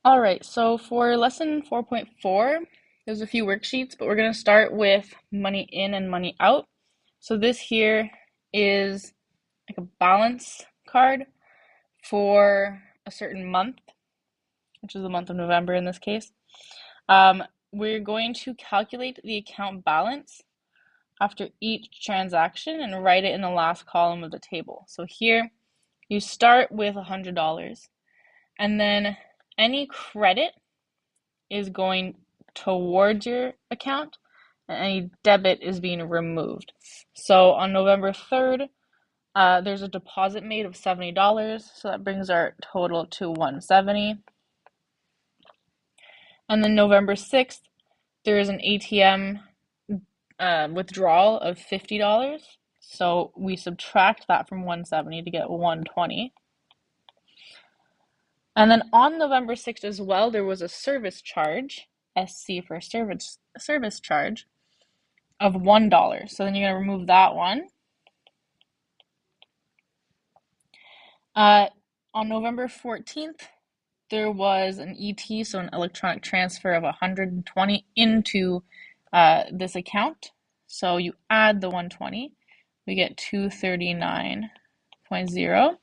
All right, so for lesson 4.4, there's a few worksheets, but we're going to start with money in and money out. So this here is like a balance card for a certain month, which is the month of November in this case. We're going to calculate the account balance after each transaction and write it in the last column of the table. So here you start with $100, and then any credit is going towards your account and any debit is being removed. So on November 3rd, there's a deposit made of $70, so that brings our total to $170. And then November 6th, there is an ATM withdrawal of $50. So we subtract that from 170 to get 120. And then on November 6th as well, there was a service charge, SC for service charge, of $1. So then you're going to remove that one. On November 14th, there was an ET, so an electronic transfer of 120 into this account. So you add the 120, we get 239.0.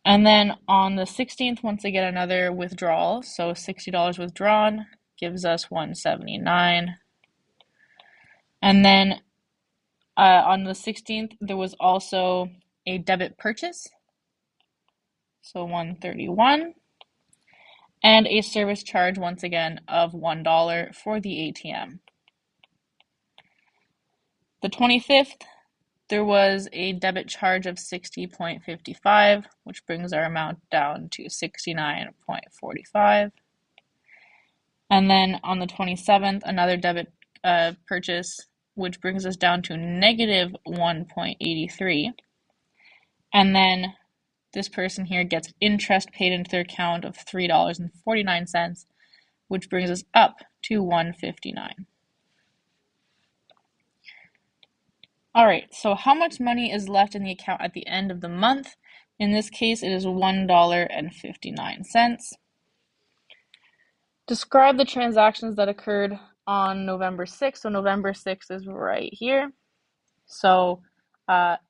And then on the 16th, once again, another withdrawal. So $60 withdrawn gives us 179. And then on the 16th, there was also a debit purchase, so 131, and a service charge, once again, of $1 for the ATM. The 25th, there was a debit charge of 60.55, which brings our amount down to 69.45. And then on the 27th, another debit purchase, which brings us down to negative 1.83. And then this person here gets interest paid into their account of $3.49, which brings us up to 159. All right, so how much money is left in the account at the end of the month? In this case, it is $1.59. Describe the transactions that occurred on November 6th. So November 6th is right here. So ATM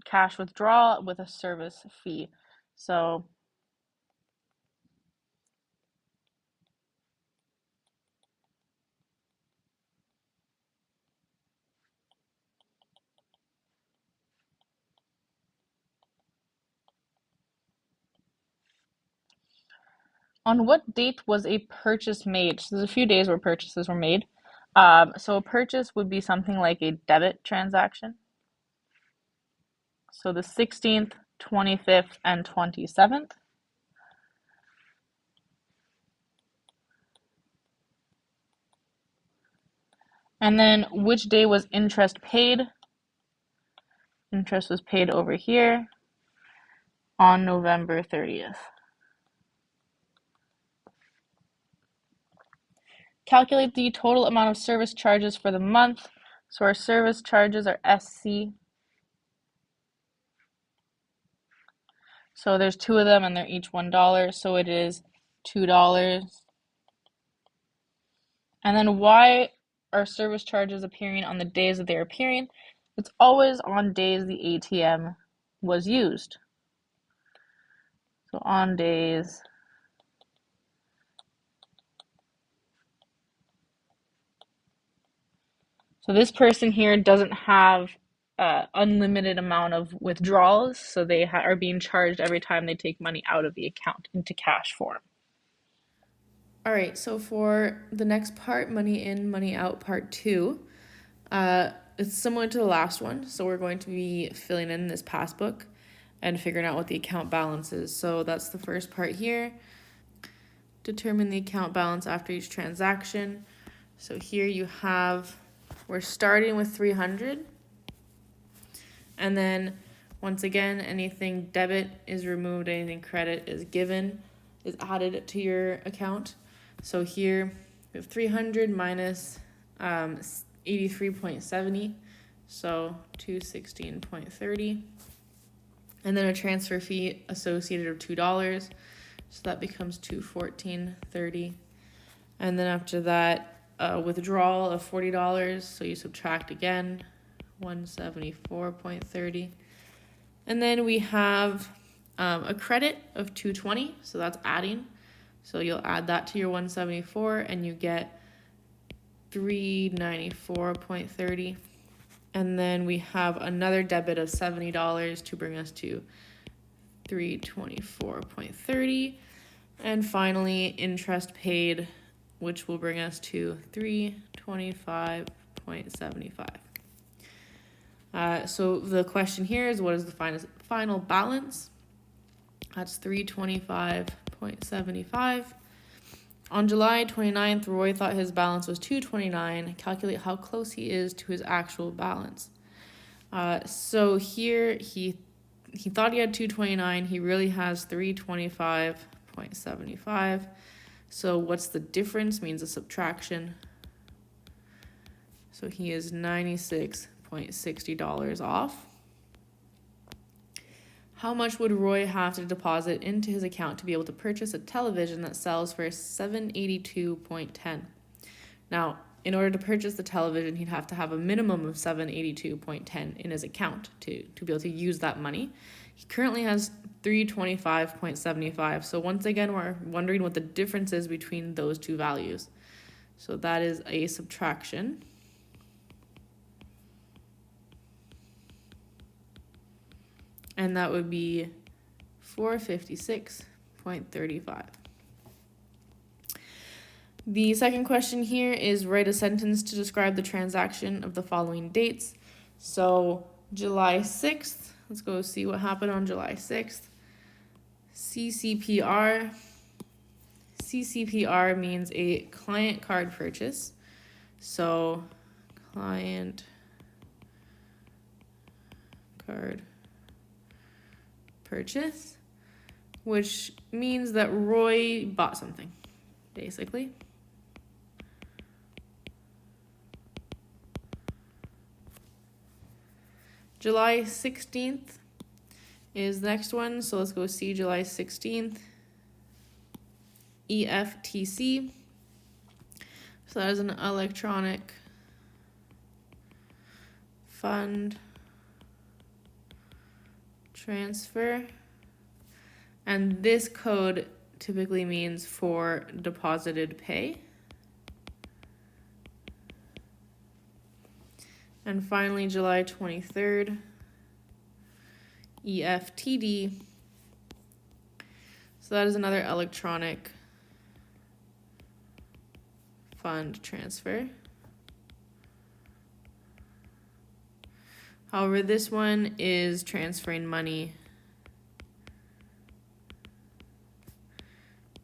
cash withdrawal with a service fee. So on what date was a purchase made? So there's a few days where purchases were made. So a purchase would be something like a debit transaction. So the 16th, 25th, and 27th. And then which day was interest paid? Interest was paid over here on November 30th. Calculate the total amount of service charges for the month. So our service charges are SC. So there's two of them and they're each $1. So it is $2. And then why are service charges appearing on the days that they're appearing? It's always on days the ATM was used. So on days So this person here doesn't have unlimited amount of withdrawals, so they are being charged every time they take money out of the account into cash form. All right, so for the next part, money in, money out, part 2, it's similar to the last one. So we're going to be filling in this passbook and figuring out what the account balance is. So that's the first part here. Determine the account balance after each transaction. So here you have, we're starting with 300. And then once again, anything debit is removed, anything credit is given, is added to your account. So here we have 300 minus 83.70, so 216.30. and then a transfer fee associated of $2. So that becomes $214.30. And then after that, a withdrawal of $40. So you subtract again, $174.30. And then we have a credit of $220. So that's adding. So you'll add that to your 174 and you get $394.30. And then we have another debit of $70 to bring us to $324.30. And finally, interest paid, which will bring us to $325.75. So the question here is, what is the final balance? That's $325.75. On July 29th, Roy thought his balance was $229. Calculate how close he is to his actual balance. So here he thought he had $229. He really has $325.75. So what's the difference? Means a subtraction. So he is $96.60 off. How much would Roy have to deposit into his account to be able to purchase a television that sells for $782.10? Now, in order to purchase the television, he'd have to have a minimum of $782.10 in his account to be able to use that money. He currently has $325.75. So once again, we're wondering what the difference is between those two values. So that is a subtraction. And that would be $456.35. The second question here is write a sentence to describe the transaction of the following dates. So July 6th, let's go see what happened on July 6th. CCPR. CCPR means a client card purchase. So client card purchase, which means that Roy bought something, basically. July 16th is the next one, so let's go see July 16th. EFTC. So that is an electronic fund transfer. And this code typically means for deposited pay. And finally, July 23rd, EFTD. So that is another electronic fund transfer. However, this one is transferring money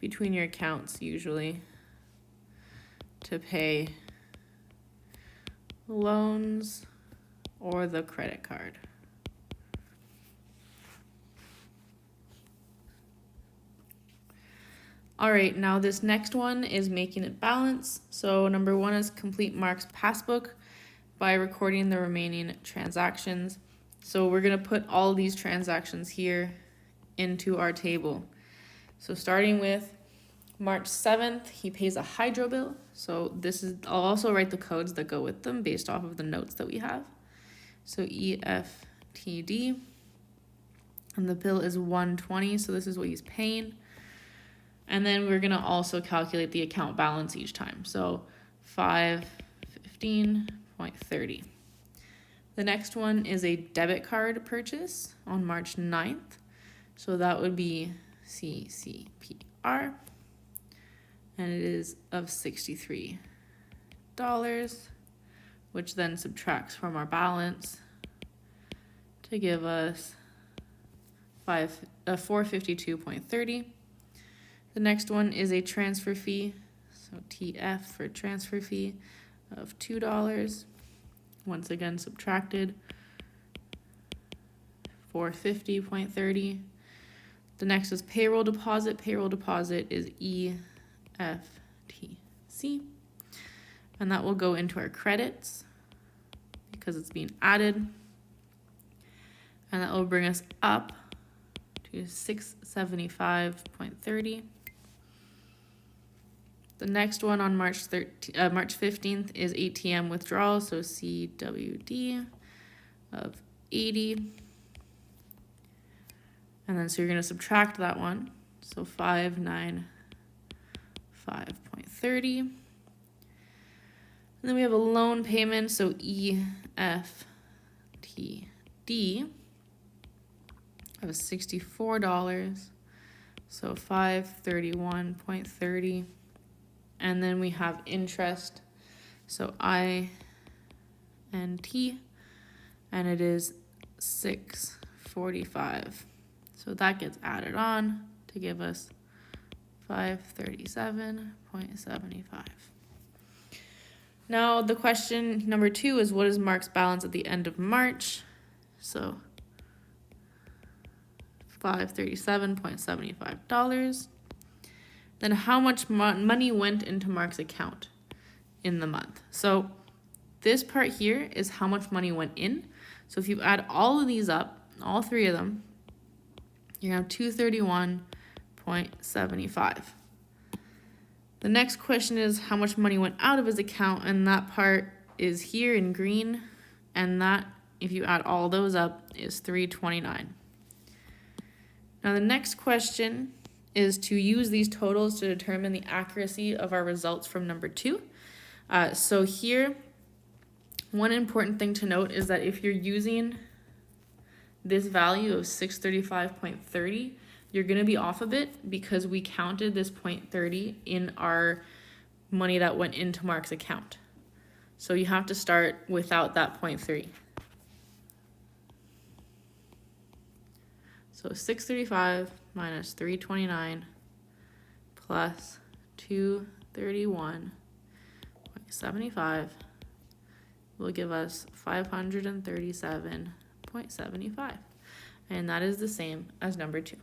between your accounts usually to pay loans or the credit card. All right, now this next one is making it balance. So number one is complete Mark's passbook by recording the remaining transactions. So we're gonna put all these transactions here into our table. So starting with March 7th, he pays a hydro bill. So I'll also write the codes that go with them based off of the notes that we have. So EFTD, and the bill is $120, so this is what he's paying. And then we're gonna also calculate the account balance each time. So $515.30. The next one is a debit card purchase on March 9th. So that would be CCPR. And it is of $63, which then subtracts from our balance to give us $452.30. The next one is a transfer fee, so TF for transfer fee of $2. Once again subtracted, $450.30. The next is payroll deposit. Payroll deposit is EFTC, and that will go into our credits because it's being added, and that will bring us up to 675.30. The next one on March 15th is ATM withdrawal, so CWD of 80. And then so you're going to subtract that one, so 595.30. And then we have a loan payment, so EFTD of $64, so 531.30. And then we have interest, so INT, and it is 645. So that gets added on to give us 537.75. Now the question number 2 is, what is Mark's balance at the end of March? So $537.75. Then how much money went into Mark's account in the month? So this part here is how much money went in. So if you add all of these up, all 3 of them, you have 231.75. The next question is how much money went out of his account, and that part is here in green, and that, if you add all those up, is 329. Now the next question is to use these totals to determine the accuracy of our results from number 2. So here, one important thing to note is that if you're using this value of 635.30, you're going to be off a bit because we counted this 0.30 in our money that went into Mark's account. So you have to start without that 0.3. So 635 minus 329 plus 231.75 will give us 537.75. And that is the same as number 2.